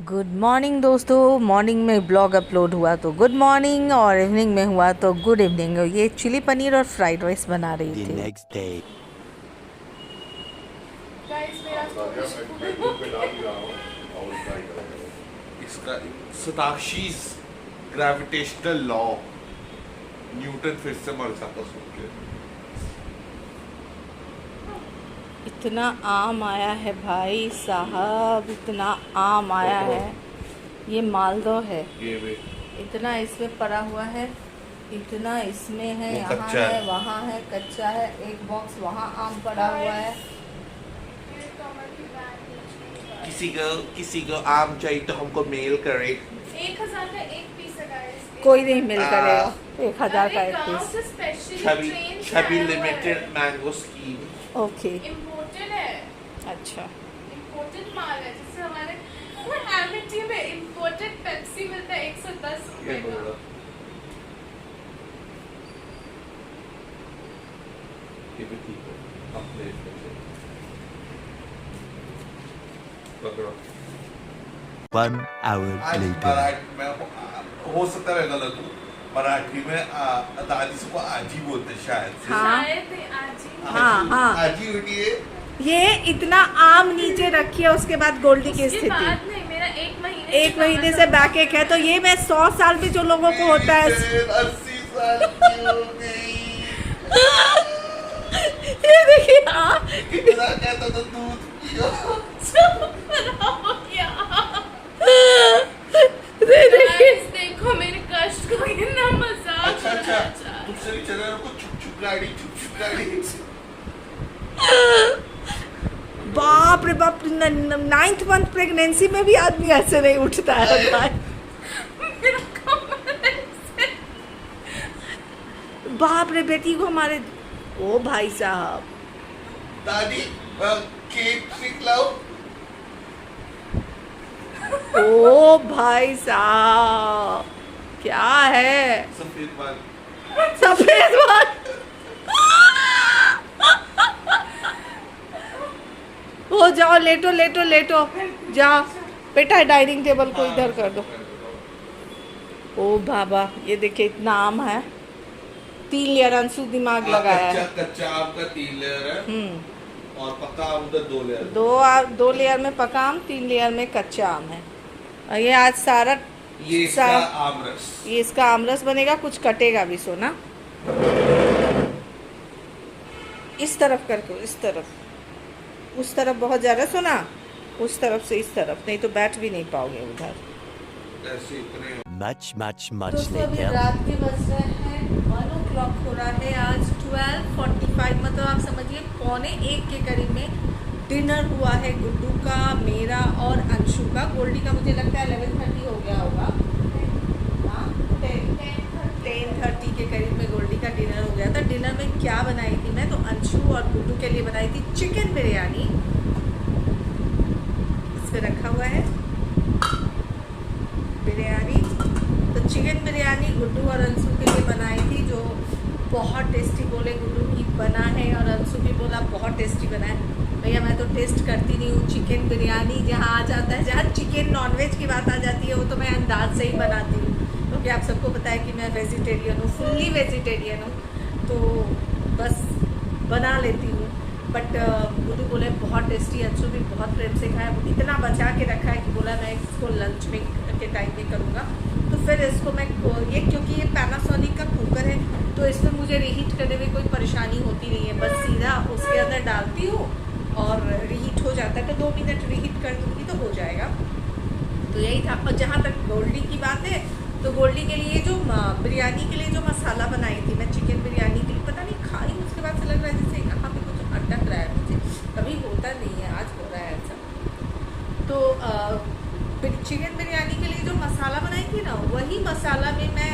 Good morning दोस्तों। Morning में blog upload हुआ तो गुड मॉर्निंग और इवनिंग में हुआ तो गुड इवनिंग। ये चिली पनीर और फ्राइड राइस बना रही The थी। next day. इसका सताक्षीज ग्रेविटेशनल लॉ, न्यूटन फिर से मर जाता सुन के। इतना आम आया है भाई साहब, इतना आम आया है। ये मालदो है। ये भी इतना इसमें पड़ा हुआ है, इतना इसमें है, वो यहाँ कच्चा है, है। वहाँ है, कच्चा है। एक बॉक्स वहाँ आम पड़ा हुआ है। किसी को आम चाहिए तो हमको मेल करे। 1000 का एक पीस है गाइस। कोई नहीं मिल करेगा 1000 का एक गांव पीस। से स्पेशली छवि ट्रेन से छवि आया हुआ लिमिटेड है। Mango scheme. ओके, इम्पोर्टेड है, अच्छा। इम्पोर्टेड माल है। जैसे हमारे एमिटी में इम्पोर्टेड पेप्सी मिलता है 110 ये रुपए बोल का। रहा ये भी ठीक है। अपने पकड़ो। One hour आज later. मराठी में हो सकता है गलत हूँ। मराठी में दादी सबको आजी बोलते शायद से। हाँ। शायद आज ही हाँ, हाँ। आजी होती है। ये इतना आम नीचे रखी है, उसके बाद गोल्डी की उसके स्थिति बाद नहीं, मेरा एक महीने से बैक एक है। तो ये मैं 100 साल में जो लोगों को होता है 80 साल की हो गई। ये देखिए। हाँ, कितना कहता था दूध पियो। ये देखिए। Guys, देखो मेरे कष्ट को कितना मजाक अच्छा अच्छा बना। तुमसे भी चल रहा है चुप चुप गाड़ी। बाप रे बाप, 9th मंथ प्रेगनेंसी में भी आदमी ऐसे नहीं उठता है भाई। मेरा कमर ऐसे। बाप रे, बेटी को हमारे, ओ भाई साहब। दादी केक सिखलाओ। ओ भाई साहब, क्या है? सफेद बाल। सफेद बाल। हो जाओ, लेटो लेटो लेटो, जाओ बेटा। डाइनिंग टेबल को इधर कर दो। ओ बाबा, ये देखिए इतना आम है। 3 लेयर अंशु दिमाग लगाया है। कच्चा आम का 3 लेयर है और पक्का आम का 2 लेयर। दो लेयर में पका आम, 3 लेयर में कच्चा आम है। और ये आज सारा ये इसका आमरस। ये इसका आमरस बनेगा। कुछ कटेगा भी सोना। इस तरफ करके, इस तरफ, उस तरफ बहुत ज़्यादा सोना, उस तरफ से इस तरफ, नहीं तो बैठ भी नहीं पाओगे उधर। ऐसे इतने Much दोस्तों अभी later. रात के बज रहे हैं 1 o'clock हो रहा है। आज 12:45, मतलब आप समझिए 12:45 के करीब में डिनर हुआ है गुड्डू का, मेरा और अंशु का। गोल्डी का मुझे लगता है 11:30 हो गया होगा। हाँ, 10:30 के करीब में गोल्डी का डिनर हो गया था। डिनर में क्या बनाई थी मैं, तो अंशु और गुड्डू के लिए बनाई थी चिकन बिरयानी। इस पे रखा हुआ है बिरयानी। तो चिकन बिरयानी गुड्डू और अंशु के लिए बनाई थी, जो बहुत टेस्टी बोले गुड्डू की बना है, और अंशु भी बोला बहुत टेस्टी बना है। भैया मैं तो टेस्ट करती नहीं हूँ चिकन बिरयानी। जहाँ आ जाता है, जहाँ चिकन नॉनवेज की बात आ जाती है, वो तो मैं अंदाज से ही बनाती हूँ, क्योंकि आप सबको पता है कि मैं वेजिटेरियन हूँ, फुल्ली वेजिटेरियन हूँ। तो बस बना लेती हूँ। बट गुड्डू बोले बहुत टेस्टी। अंशु भी बहुत प्रेम से खाया, इतना बचा के रखा है कि बोला मैं इसको लंच में के टाइम में करूँगा। तो फिर इसको मैं ये, क्योंकि ये पैनासोनिक का कुकर है, तो इसमें मुझे रीहीट करने में कोई परेशानी होती नहीं है। बस सीधा उसके अंदर डालती हूँ और रीहीट हो जाता है। तो 2 मिनट रीहीट कर दूँगी तो हो जाएगा। तो यही था। और जहाँ तक गोल्डी की बात है, तो गोल्डी के लिए जो बिरयानी के लिए जो मसाला बनाई थी मैं चिकन बिरयानी के लिए, पता नहीं खाई उसके बाद से लग रहा है जैसे यहाँ पे कुछ अटक रहा है मुझे। कभी होता नहीं है, आज हो रहा है ऐसा। तो चिकन बिरयानी के लिए जो मसाला बनाई थी ना, वही मसाला में मैं,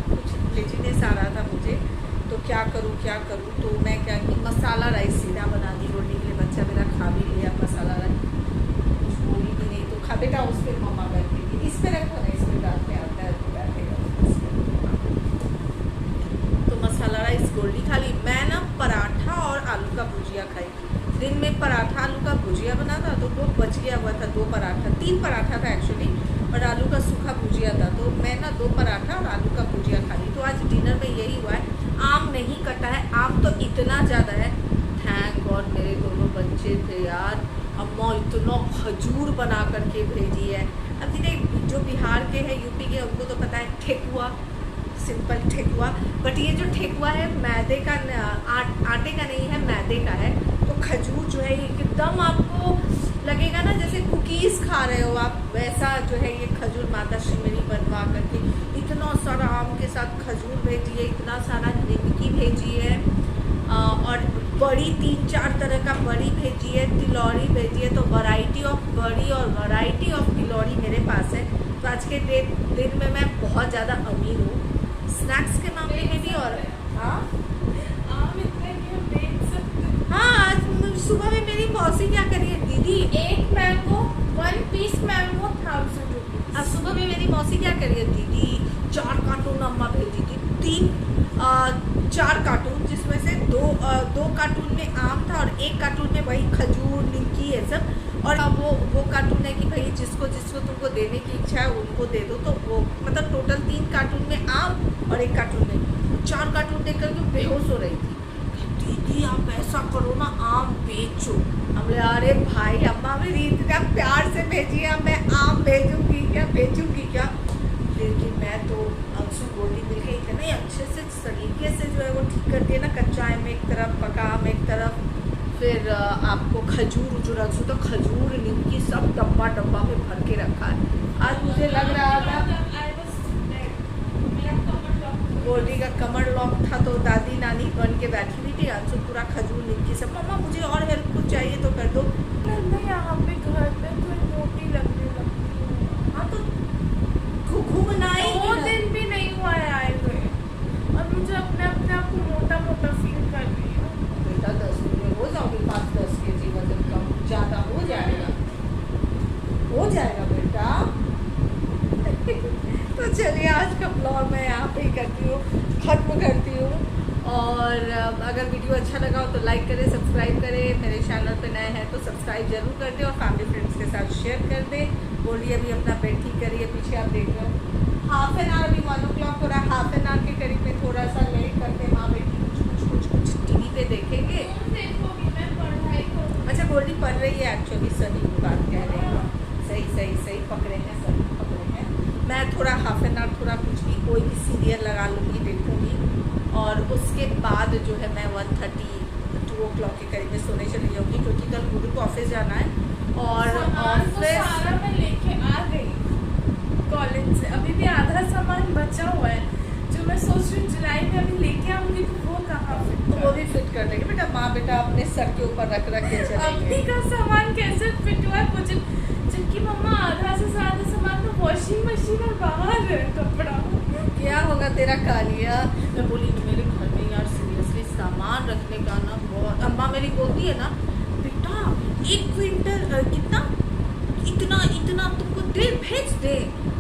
कुछ लेजीनेस आ रहा था मुझे, तो क्या करूँ। तो मैं क्या कि मसाला राइस सीधा बना दी गोल्डी के लिए। बच्चा मेरा खा भी लिया मसाला राइस, कुछ बोली भी नहीं। तो खा बेटा, उस पर मम्मा बैठती थी, इस पर रखो ना, इस पर डाल के आता है तो बैठेगा। तो मसाला राइस गोल्डी खा ली। मैं ना पराठा और आलू का भुजिया खाई। दिन में पराठा आलू का भुजिया बना था, तो वो बच गया हुआ था। 2 पराठा, 3 पराठा था एक्चुअली। और आलू का सूखा भुजिया था। तो मैं ना 2 पराठा और आलू का भुजिया खा ली। तो आज डिनर में यही हुआ है। आम नहीं कटा है, आम तो इतना ज़्यादा है। थैंक गॉड मेरे दोनों बच्चे थे यार। अम्मा इतना खजूर बना करके भेजी है। अब देखिए जो बिहार के हैं, यूपी के, उनको तो पता है ठेकुआ, सिंपल ठेकुआ। बट ये जो ठेकुआ है मैदे का, आटे का नहीं है, मैदे का है। तो खजूर जो है एकदम आपको लगेगा ना जैसे कुकीज़ खा रहे हो आप, वैसा जो है ये खजूर माता श्री मेरी बनवा करके। इतना सारा आम के साथ खजूर भेजी है, इतना सारा निमकी भेजी है, और बड़ी 3-4 तरह का बड़ी भेजी है, तिलौरी भेजी है। तो वैरायटी ऑफ बड़ी और वैरायटी ऑफ तिलौरी मेरे पास है। तो आज के दिन में मैं बहुत ज़्यादा अमीर हूँ स्नैक्स के मामले में भी। और हाँ आम इतने कि हम बेच सकते। हाँ, आज सुबह में मेरी मौसी क्या करी है दीदी, एक मैंगो 1 पीस मैंगो 1000 रुपीज। अब सुबह में मेरी मौसी क्या करी है दीदी, 4 कार्टून अम्मा भेजी थी, 4 कार्टून, जिसमें से 2 कार्टून में आम था और 1 कार्टून में वही खजूर निमकी है सब। और अब वो कार्टून है कि भाई जिसको तुमको देने की इच्छा है उनको दे दो। तो वो मतलब टोटल 3 कार्टून में आम और 1 कार्टून में, 4 कार्टून देख करके बेहोश हो रही थी। दीदी आप ऐसा करो ना, आम बेचो। हमने अरे भाई अम्मा मेरी इतना प्यार से भेजी है, मैं आम भेजूंगी क्या, बेचूंगी क्या। लेकिन मैं तो अंशु गोली मिल गई थी ना, अच्छे से तरीके से जो है वो ठीक कर दिया ना। कच्चा आम एक तरफ, पका आम एक तरफ, फिर आपको खजूर जो रखो तो खजूर निमकी सब डब्बा में भर के रखा है। आज मुझे लग रहा था गोल्डी का कमर लॉक था, तो दादी नानी बन के बैठी हुई थी। अंशु पूरा खजूर निमकी सब, मम्मा मुझे और हेल्प कुछ चाहिए तो कर दो। यहाँ पे घर में कोई मोटी लगने लगती है। हाँ तो घूमनाई 2 दिन भी नहीं हुआ है आए हुए, और मुझे अपने आप को मोटा फील कर रही हूँ। बेटा 10 दिन में हो जाओगे 5-10 kg वजन कम, ज़्यादा हो जाएगा बेटा। तो चलिए आज का ब्लॉग मैं यहाँ पे ही ख़त्म करती हूँ। और अगर वीडियो अच्छा लगा हो तो लाइक करें, सब्सक्राइब करें। मेरे चैनल पे नए हैं तो सब्सक्राइब जरूर कर दें और फैमिली फ्रेंड्स के साथ शेयर कर दें। बोलिए अभी अपना बेड ठीक करिए, पीछे आप देख रहे हो 1/2 an hour, अभी 1 o'clock हो रहा है। 1/2 an hour के करीब में थोड़ा सा लेट करके माँ बेटी कुछ टीवी पे देखेंगे। देखोगी मैं पढ़ाई करूँ। अच्छा गोल्डी पढ़ रही है एक्चुअली, सभी की बात कह रही है। सही पकड़े हैं, सभी पकड़े हैं। मैं थोड़ा 1/2 an hour थोड़ा कुछ भी कोई भी सीरियल लगा लूँगी, देखूँगी। और उसके बाद जो है मैं 1:30-2 o'clock के करीब में सोने चली जाऊँगी, क्योंकि कल गुरु को ऑफिस जाना है। और सारा मैं लेके आ गई कॉलेज से, अभी भी आधा सामान बचा हुआ है जो मैं सोच रही हूँ जुलाई में अभी लेके आऊंगी। तो वो कहाँ तो वो भी फिट कर देंगे बेटा। माँ बेटा अपने सर के ऊपर रख के चलेंगे। अभी का सामान कैसे फिट हुआ है मुझे, जबकि मम्मा आधा से ज्यादा सामान तो वॉशिंग मशीन और बाहर है कपड़ा। क्या होगा तेरा कालिया। मैं बोली मेरे घर में यार सीरियसली सामान रखने का ना बहुत, अम्मा मेरी बोलती है ना बेटा 1 क्विंटल कितना इतना तुमको दे भेज दे।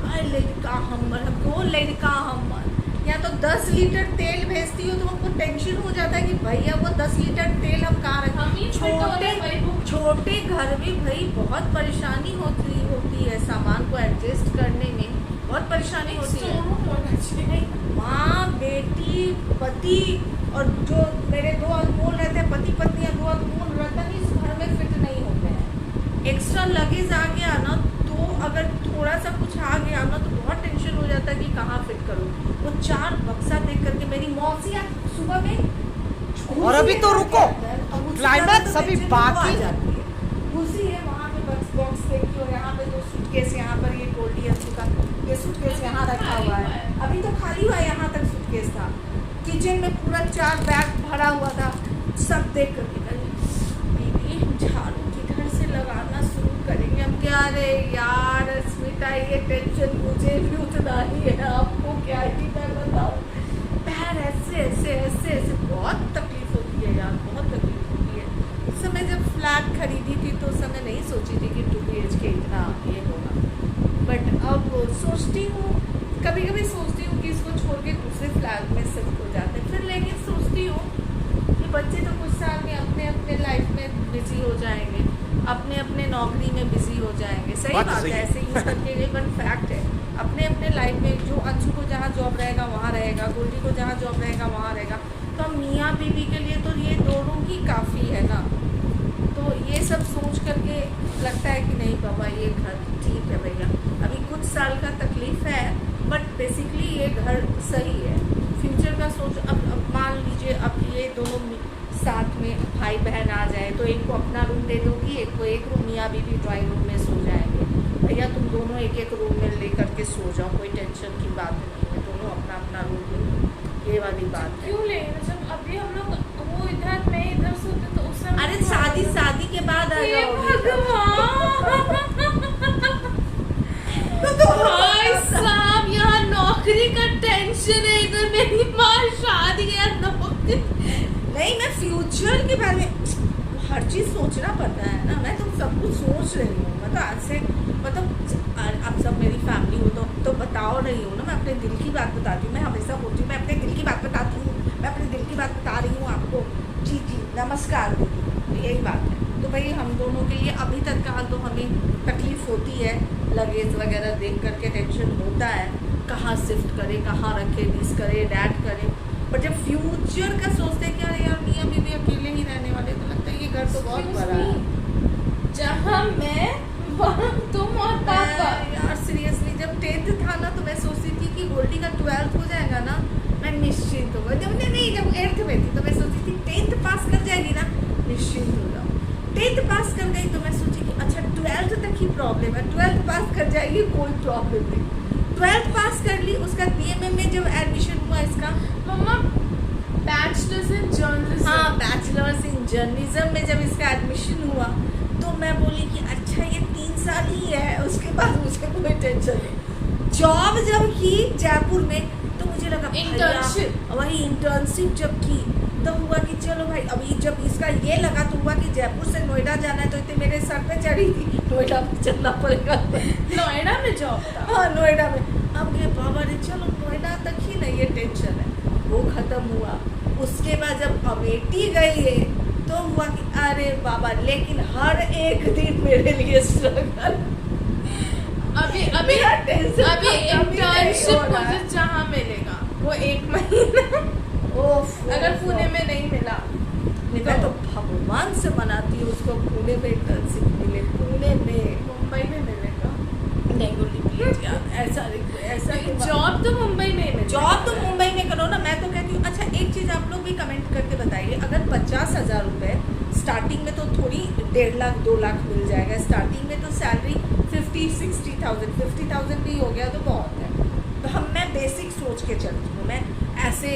अरे लड़का हमर या तो 10 लीटर तेल भेजती हो तो हमको टेंशन हो जाता है कि भैया वो 10 लीटर तेल हम कहाँ रखें। छोटे घर में भाई बहुत परेशानी होती है, सामान को एडजस्ट करने में बहुत परेशानी होती है। माँ बेटी पति और जो मेरे 2 अनमोल रहते हैं, पति पत्नी 2 अनमोल रतन इस घर में फिट नहीं होते हैं। एक्स्ट्रा लगेज आ गया ना, तो अगर थोड़ा सा कुछ आ गया ना तो बहुत टेंशन हो जाता है कि कहाँ फिट करूँ। वो 4 बक्सा देख करके मेरी मौसी सुबह में और अभी तो रुको, क्लाइमैक्स अभी बाकी जाती है। दूसरी है वहाँ पे बॉक्स देखी और यहाँ पे 2 सूटकेस, यहाँ पर ये गोल्डी अंशु का ये सूटकेस यहाँ रखा हुआ है। अभी तो खाली हुआ है, यहाँ तक सूटकेस था। किचन में पूरा 4 बैग भरा हुआ था। सब देख करके दीदी झाड़ू किधर से लगाना शुरू करेंगे हम। क्या रे यार स्मिता, ये टेंशन मुझे भी उतना ही है, आपको क्या ही मैं बताऊँ। पैर ऐसे बहुत तकलीफ होती है यार, बहुत तकलीफ होती है। उस समय जब फ्लैट खरीदी थी तो उस समय नहीं सोची थी कि 2 BHK इतना ये होगा। बट अब सोचती हूँ, कभी कभी सोचती हूँ कि इसको छोड़ के दूसरे फ्लैट में शिफ्ट हो जाते हैं। फिर लेकिन सोचती हूँ कि बच्चे तो कुछ साल में अपने लाइफ में बिजी हो जाएंगे। अपने अपने नौकरी में बिजी हो जाएंगे। सही बात बात सही है, है। ऐसे यूज करके ये बट फैक्ट है। अपने अपने लाइफ में जो अंशु को जहाँ जॉब रहेगा वहाँ रहेगा, गोल्डी को जहाँ जॉब रहेगा वहाँ रहेगा। तो हम मियाँ बीवी के लिए तो ये दोनों ही काफ़ी है ना। तो ये सब सोच करके लगता है कि नहीं बाबा ये घर ठीक है भैया, अभी कुछ साल का तकलीफ है बट बेसिकली ये घर सही है। फ्यूचर का सोच, अब मान लीजिए अब ये दोनों साथ में भाई बहन आ जाए तो एक को अपना रूम दे दूँगी, एक को एक रूम, मियाँ बीवी ड्राइंग रूम में सो जाएंगे। भैया तुम दोनों एक एक रूम में ले करके सो जाओ, कोई टेंशन की बात नहीं है, दोनों अपना अपना रूम ले, ये वाली बात है। क्यों ले, जब अभी हम लोग वो इधर मैं इधर सोते तो उस समय अरे शादी के बाद आ हे जाओ। भगवान भाई साहब, यहाँ नौकरी का टेंशन है, इधर मेरी माँ शादी है नौकरी। नहीं, मैं फ्यूचर के बारे में हर चीज़ सोचना पड़ता है ना। मैं तो सब कुछ सोच रही हूँ, मैं तो आज से मतलब आप सब मेरी फैमिली हो तो बताओ रही हूँ ना, मैं अपने दिल की बात बताती हूँ। मैं हमेशा बोलती हूँ मैं अपने दिल की बात बताती हूँ, मैं अपने दिल की बात बता रही हूँ आपको। जी जी नमस्कार दीदी, यही बात है। तो भाई हम दोनों के लिए अभी तक का तो हमें तकलीफ होती है, लगेज वगैरह देख करके टेंशन होता है, कहाँ शिफ्ट करें, कहाँ रखें, दिस करें, डैट करें। पर जब फ्यूचर का सोचते हैं कि अरे यार मियाँ बीवी अकेले ही रहने वाले, तो लगता है ये घर तो बहुत बड़ा है। जहाँ मैं वहाँ तुम और पापा। यार सीरियसली जब 10th था ना तो मैं सोचती थी कि गोल्डी का 12th हो जाएगा ना, मैं निश्चिंत हो गई। जब 8th में थी तो मैं सोचती थी 10th पास कर जाएगी ना, निश्चिंत हो जाऊँ। 10th पास कर गई तो मैं सोची कि अच्छा 12th तक ही प्रॉब्लम है, 12th पास कर जाएगी कोई प्रॉब्लम नहीं। 12th पास कर ली, उसका बीएमए में जब एडमिशन हुआ इसका, मम्मा बैचलर्स इन जर्नलिज्म। हाँ बैचलर्स इन जर्नलिज्म में जब इसका एडमिशन हुआ तो मैं बोली कि अच्छा ये 3 साल ही है, उसके बाद मुझे कोई टेंशन नहीं। जॉब जब की जयपुर में तो मुझे लगा Internship। वही इंटर्नशिप जब की तो हुआ कि चलो भाई, अभी जब इसका ये लगा तो हुआ कि जयपुर से नोएडा जाना है तो इतने मेरे सर पे चढ़ी थी, नोएडा में चलना पड़ेगा। नोएडा में जॉब था। हाँ नोएडा में। अब ये बाबा ने चलो नोएडा तक ही नहीं ये टेंशन है, वो खत्म हुआ। उसके बाद जब अमेठी गई है तो हुआ कि अरे बाबा, लेकिन हर एक दिन मेरे लिए स्ट्रगल। अभी मेरा tension अभी खत्म ही नहीं हो इंटर्नशिप रहा है। मुझे जहाँ मिलेगा वो 1 महीना अगर पुणे में नहीं मिला मैं तो भगवान से मनाती हूँ उसको पुणे में इंटर्नशिप मिले, पुणे में। मुंबई में मिलेगा। नहीं बोली प्लीज यार, ऐसा जॉब तो मुंबई में मिलेगा। जॉब तो मुंबई में करो ना। मैं तो कहती हूँ अच्छा एक चीज़ आप लोग भी कमेंट करके बताइए, अगर 50,000 रुपये स्टार्टिंग में तो थोड़ी 1.5 लाख 2 लाख मिल जाएगा। स्टार्टिंग में तो सैलरी 50-60,000, 50,000 भी हो गया तो बहुत है। तो मैं बेसिक सोच के चलती हूँ, मैं ऐसे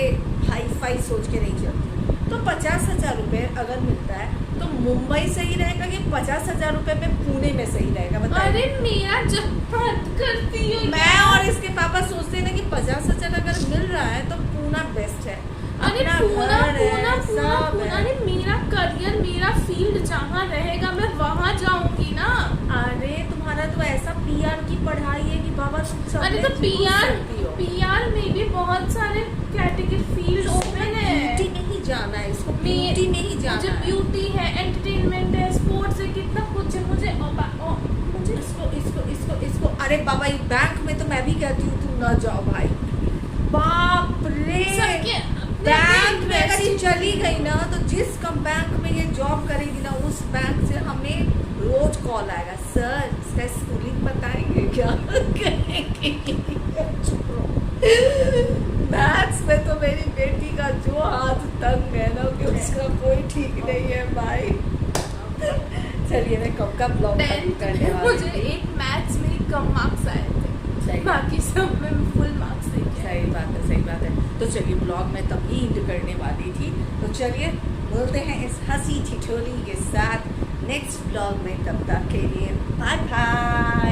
हाई फाई सोच के नहीं चलती हूँ। तो 50,000 रुपये अगर मिलता है तो मुंबई सही रहेगा कि 50,000 रुपये में पुणे में सही रहेगा बताइए। अरे मेरा जब बात करती हूँ मैं और इसके पापा सोचते हैं ना कि 50,000 अगर मिल रहा है तो पूना बेस्ट है। अरे अपना पूना घर है, पूना पूना सब पूना है। अरे मेरा करियर, मेरा फील्ड जहाँ रहेगा मैं वहाँ जाऊंगी ना। अरे तुम्हारा तो ऐसा पीआर की पढ़ाई है कि बाबा तुम सब अरे में तो घुस पीआर सकती हो। पीआर में भी बहुत सारे कैटेगरी फील्ड ओपन है। ब्यूटी में ही जाना है, इसको ब्यूटी में ही जाना मुझे है। ब्यूटी है, एंटरटेनमेंट है, स्पोर्ट्स है, कितना कुछ है। मुझे इसको अरे बाबा ये बैंक में तो मैं भी कहती हूँ तुम न जाओ भाई, बाप रे। सबके बैंक में अगर ये चली गई ना तो जिस बैंक में ये जॉब करेगी ना उस बैंक से हमें रोज कॉल आएगा, सर इसका स्कूलिंग बताएंगे क्या? मैथ्स में तो मेरी बेटी का जो हाथ तंग है ना कि उसका कोई ठीक नहीं है भाई। चलिए मैं कब का ब्लॉग करने वाली मुझे थी। एक मैथ्स में कम मार्क्स आए थे, सही बाकी सब में फुल मार्क्स लेके आए। सही बात है, सही बात है। तो चलिए ब्लॉग में तभी एंड करने वाली थी। तो चलिए मिलते हैं इस हंसी ठिठोली के साथ नेक्स्ट ब्लॉग में, तब तक के लिए बाय बाय।